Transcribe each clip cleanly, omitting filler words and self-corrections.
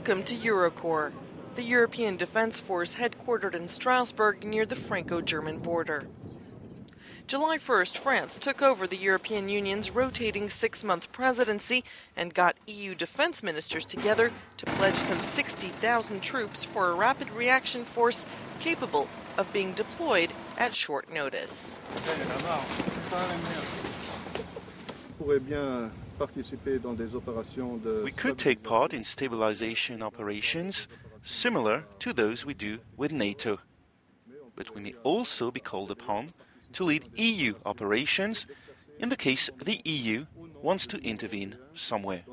Welcome to Eurocorps, the European Defence Force headquartered in Strasbourg near the Franco-German border. July 1st, France took over the European Union's rotating 6-month presidency and got EU defence ministers together to pledge some 60,000 troops for a rapid reaction force capable of being deployed at short notice. We could take part in stabilization operations similar to those we do with NATO, but we may also be called upon to lead EU operations in the case the EU wants to intervene somewhere.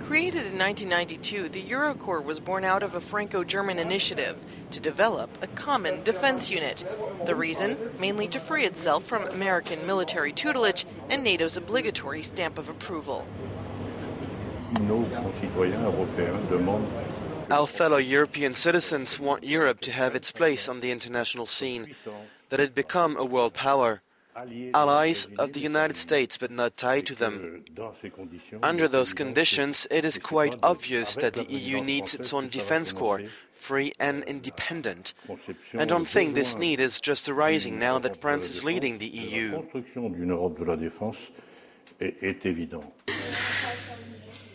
Created in 1992, the Eurocorps was born out of a Franco-German initiative to develop a common defense unit. The reason? Mainly to free itself from American military tutelage and NATO's obligatory stamp of approval. Our fellow European citizens want Europe to have its place on the international scene, that it become a world power. Allies of the United States, but not tied to them. Under those conditions, it is quite obvious that the EU needs its own defense corps, free and independent. I don't think this need is just arising now that France is leading the EU.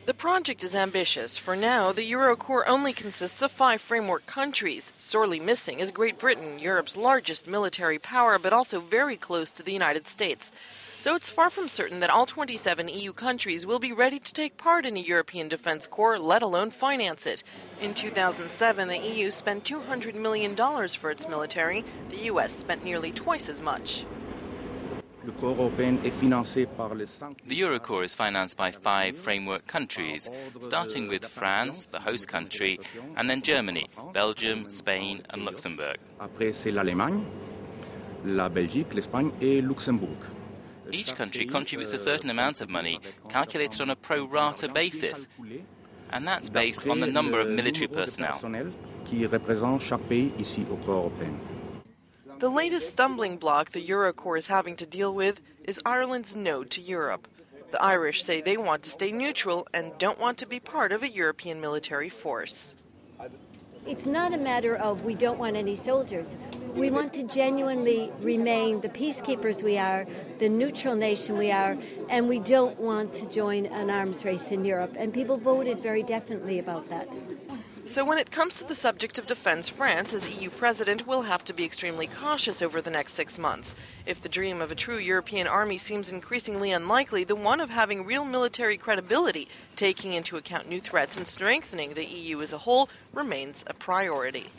The project is ambitious. For now, the Eurocorps only consists of 5 framework countries. Sorely missing is Great Britain, Europe's largest military power, but also very close to the United States. So it's far from certain that all 27 EU countries will be ready to take part in a European Defence Corps, let alone finance it. In 2007, the EU spent $200 million for its military. The US spent nearly twice as much. The Eurocorps is financed by 5 framework countries, starting with France, the host country, and then Germany, Belgium, Spain, and Luxembourg. Each country contributes a certain amount of money, calculated on a pro rata basis, and that's based on the number of military personnel. The latest stumbling block the Eurocorps is having to deal with is Ireland's no to Europe. The Irish say they want to stay neutral and don't want to be part of a European military force. It's not a matter of we don't want any soldiers. We want to genuinely remain the peacekeepers we are, the neutral nation we are, and we don't want to join an arms race in Europe. And people voted very definitely about that. So when it comes to the subject of defence, France, as EU president, will have to be extremely cautious over the next 6 months. If the dream of a true European army seems increasingly unlikely, the one of having real military credibility, taking into account new threats and strengthening the EU as a whole, remains a priority.